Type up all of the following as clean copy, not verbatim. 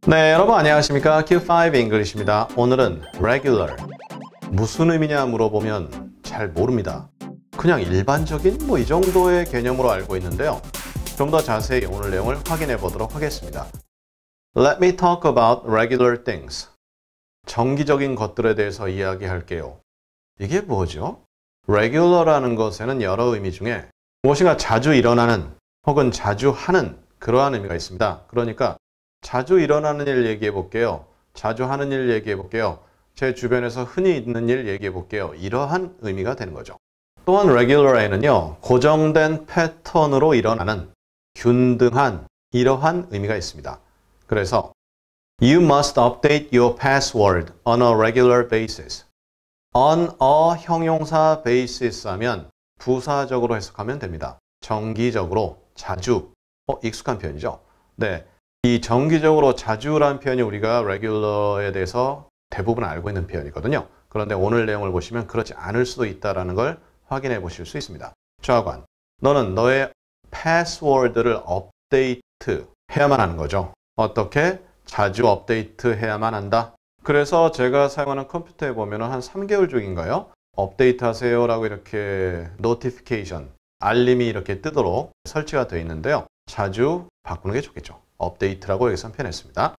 네, 여러분 안녕하십니까? Q5 English입니다. 오늘은 regular. 무슨 의미냐 물어보면 잘 모릅니다. 그냥 일반적인 이 정도의 개념으로 알고 있는데요. 좀 더 자세히 오늘 내용을 확인해 보도록 하겠습니다. Let me talk about regular things. 정기적인 것들에 대해서 이야기할게요. 이게 뭐죠? regular라는 것에는 여러 의미 중에 무엇인가 자주 일어나는 혹은 자주 하는 그러한 의미가 있습니다. 그러니까 자주 일어나는 일 얘기해 볼게요. 자주 하는 일 얘기해 볼게요. 제 주변에서 흔히 있는 일 얘기해 볼게요. 이러한 의미가 되는 거죠. 또한 regular에는요. 고정된 패턴으로 일어나는 균등한 이러한 의미가 있습니다. 그래서 You must update your password on a regular basis. On a 형용사 basis 하면 부사적으로 해석하면 됩니다. 정기적으로, 자주. 익숙한 표현이죠. 네. 이 정기적으로 자주라는 표현이 우리가 regular에 대해서 대부분 알고 있는 표현이거든요. 그런데 오늘 내용을 보시면 그렇지 않을 수도 있다는 걸 확인해 보실 수 있습니다. 좌관, 너는 너의 패스워드를 업데이트 해야만 하는 거죠. 어떻게? 자주 업데이트 해야만 한다. 그래서 제가 사용하는 컴퓨터에 보면 한 3개월 중인가요? 업데이트 하세요 라고 이렇게 노티피케이션, 알림이 이렇게 뜨도록 설치가 되어 있는데요. 자주 바꾸는 게 좋겠죠. 업데이트라고 여기서 표현했습니다.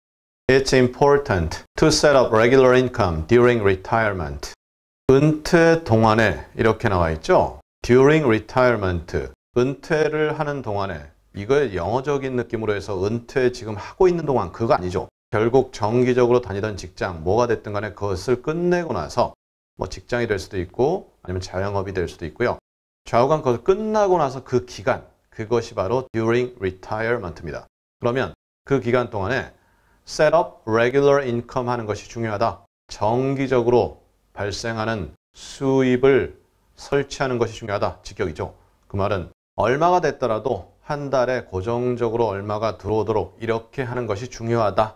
It's important to set up regular income during retirement. 은퇴 동안에 이렇게 나와 있죠. During retirement. 은퇴를 하는 동안에. 이거의 영어적인 느낌으로 해서 은퇴 지금 하고 있는 동안 그거 아니죠. 결국 정기적으로 다니던 직장 뭐가 됐든 간에 그것을 끝내고 나서 직장이 될 수도 있고 아니면 자영업이 될 수도 있고요. 좌우간 그것을 끝나고 나서 그 기간 그것이 바로 during retirement입니다. 그러면 그 기간 동안에 set up regular income 하는 것이 중요하다. 정기적으로 발생하는 수입을 설치하는 것이 중요하다. 직역이죠. 그 말은 얼마가 됐더라도 한 달에 고정적으로 얼마가 들어오도록 이렇게 하는 것이 중요하다.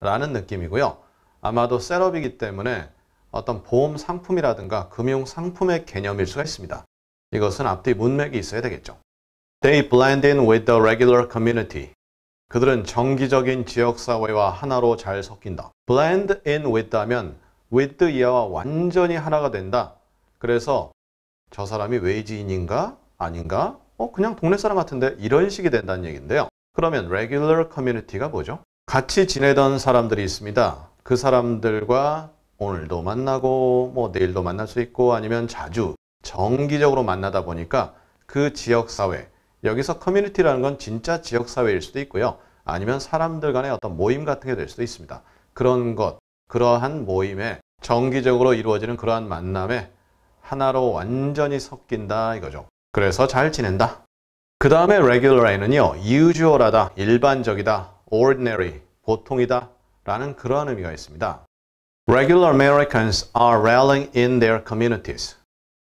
라는 느낌이고요. 아마도 셋업이기 때문에 어떤 보험 상품이라든가 금융 상품의 개념일 수가 있습니다. 이것은 앞뒤 문맥이 있어야 되겠죠. They blend in with the regular community. 그들은 정기적인 지역사회와 하나로 잘 섞인다. blend in with 하면 with 이하와 완전히 하나가 된다. 그래서 저 사람이 외지인인가? 아닌가? 그냥 동네 사람 같은데 이런 식이 된다는 얘기인데요. 그러면 regular community가 뭐죠? 같이 지내던 사람들이 있습니다. 그 사람들과 오늘도 만나고 내일도 만날 수 있고 아니면 자주 정기적으로 만나다 보니까 그 지역사회 여기서 커뮤니티라는 건 진짜 지역사회일 수도 있고요. 아니면 사람들 간의 어떤 모임 같은 게 될 수도 있습니다. 그런 것, 그러한 모임에 정기적으로 이루어지는 그러한 만남에 하나로 완전히 섞인다 이거죠. 그래서 잘 지낸다. 그 다음에 regular에는요. usual하다, 일반적이다, ordinary, 보통이다 라는 그러한 의미가 있습니다. Regular Americans are rallying in their communities.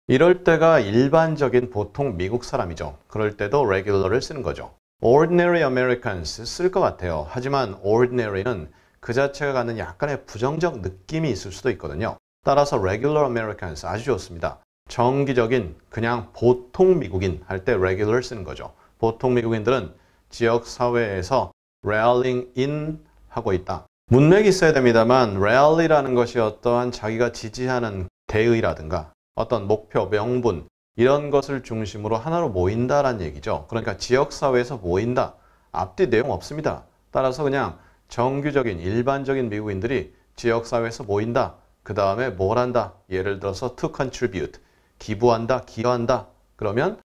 이럴 때가 일반적인 보통 미국 사람이죠. 그럴 때도 regular를 쓰는 거죠. Ordinary Americans 쓸 것 같아요. 하지만 ordinary는 그 자체가 갖는 약간의 부정적 느낌이 있을 수도 있거든요. 따라서 regular Americans 아주 좋습니다. 정기적인 그냥 보통 미국인 할 때 regular 쓰는 거죠. 보통 미국인들은 지역사회에서 rallying in 하고 있다. 문맥이 있어야 됩니다만 rally라는 것이 어떠한 자기가 지지하는 대의라든가 어떤 목표, 명분 이런 것을 중심으로 하나로 모인다라는 얘기죠. 그러니까 지역사회에서 모인다. 앞뒤 내용 없습니다. 따라서 그냥 정규적인 일반적인 미국인들이 지역사회에서 모인다. 그 다음에 뭘 한다? 예를 들어서 to contribute, 기부한다, 기여한다. 그러면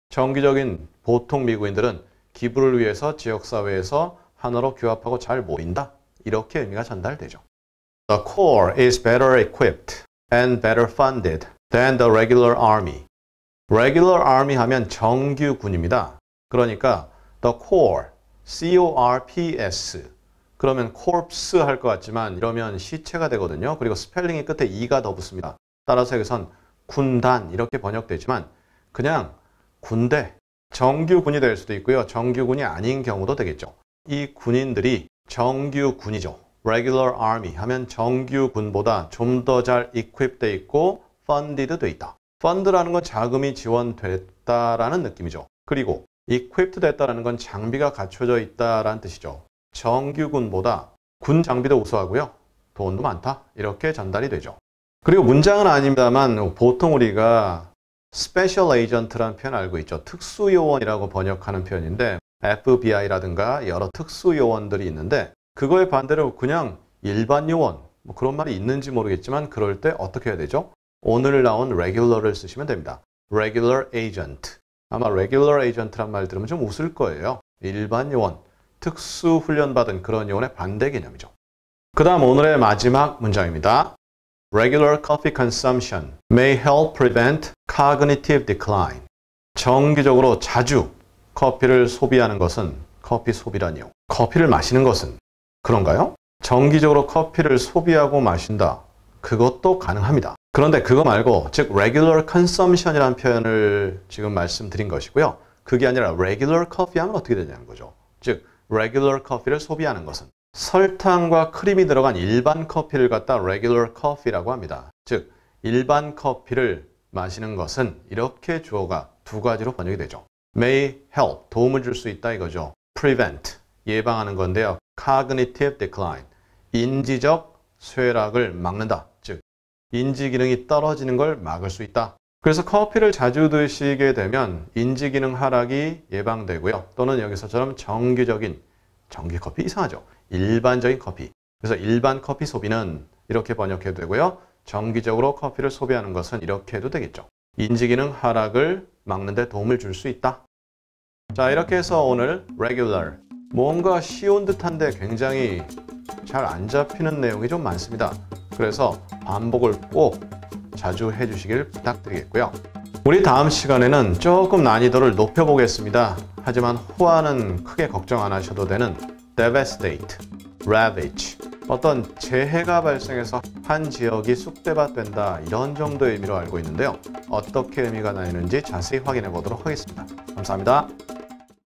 정기적인 보통 미국인들은 기부를 위해서 지역사회에서 하나로 규합하고 잘 모인다. 이렇게 의미가 전달되죠. The Corps is better equipped and better funded than the regular army. Regular army 하면 정규군입니다. 그러니까 the Corps, C-O-R-P-S. 그러면 corpse 할 것 같지만 이러면 시체가 되거든요. 그리고 스펠링이 끝에 e가 더 붙습니다. 따라서 여기선 군단 이렇게 번역되지만 그냥 군대, 정규군이 될 수도 있고요. 정규군이 아닌 경우도 되겠죠. 이 군인들이 정규군이죠. Regular Army 하면 정규군보다 좀 더 잘 equipped 돼 있고 funded 돼 있다. fund라는 건 자금이 지원됐다라는 느낌이죠. 그리고 equipped 됐다라는 건 장비가 갖춰져 있다라는 뜻이죠. 정규군보다 군 장비도 우수하고요. 돈도 많다. 이렇게 전달이 되죠. 그리고 문장은 아닙니다만 보통 우리가 스페셜 에이전트라는 표현 알고 있죠. 특수요원이라고 번역하는 표현인데 FBI라든가 여러 특수요원들이 있는데 그거에 반대로 그냥 일반 요원 뭐 그런 말이 있는지 모르겠지만 그럴 때 어떻게 해야 되죠? 오늘 나온 regular를 쓰시면 됩니다. regular agent. 아마 regular agent란 말 들으면 좀 웃을 거예요. 일반 요원, 특수 훈련받은 그런 요원의 반대 개념이죠. 그 다음 오늘의 마지막 문장입니다. Regular coffee consumption may help prevent cognitive decline. 정기적으로 자주 커피를 소비하는 것은 커피 소비라니요. 커피를 마시는 것은 그런가요? 정기적으로 커피를 소비하고 마신다. 그것도 가능합니다. 그런데 그거 말고 즉 regular consumption이라는 표현을 지금 말씀드린 것이고요. 그게 아니라 regular coffee 하면 어떻게 되냐는 거죠. 즉 regular coffee를 소비하는 것은 설탕과 크림이 들어간 일반 커피를 갖다 regular coffee라고 합니다. 즉 일반 커피를 마시는 것은 이렇게 주어가 두 가지로 번역이 되죠. may help, 도움을 줄 수 있다 이거죠. prevent, 예방하는 건데요. cognitive decline, 인지적 쇠락을 막는다. 즉 인지 기능이 떨어지는 걸 막을 수 있다. 그래서 커피를 자주 드시게 되면 인지 기능 하락이 예방되고요. 또는 여기서처럼 정기 커피 이상하죠. 일반적인 커피. 그래서 일반 커피 소비는 이렇게 번역해도 되고요. 정기적으로 커피를 소비하는 것은 이렇게 해도 되겠죠. 인지 기능 하락을 막는 데 도움을 줄 수 있다. 자, 이렇게 해서 오늘 regular, 뭔가 쉬운 듯한데 굉장히 잘 안 잡히는 내용이 좀 많습니다. 그래서 반복을 꼭 자주 해주시길 부탁드리겠고요. 우리 다음 시간에는 조금 난이도를 높여보겠습니다. 하지만 호화는 크게 걱정 안 하셔도 되는 devastate, ravage, 어떤 재해가 발생해서 한 지역이 쑥대밭된다 이런 정도의 의미로 알고 있는데요. 어떻게 의미가 나뉘는지 자세히 확인해 보도록 하겠습니다. 감사합니다.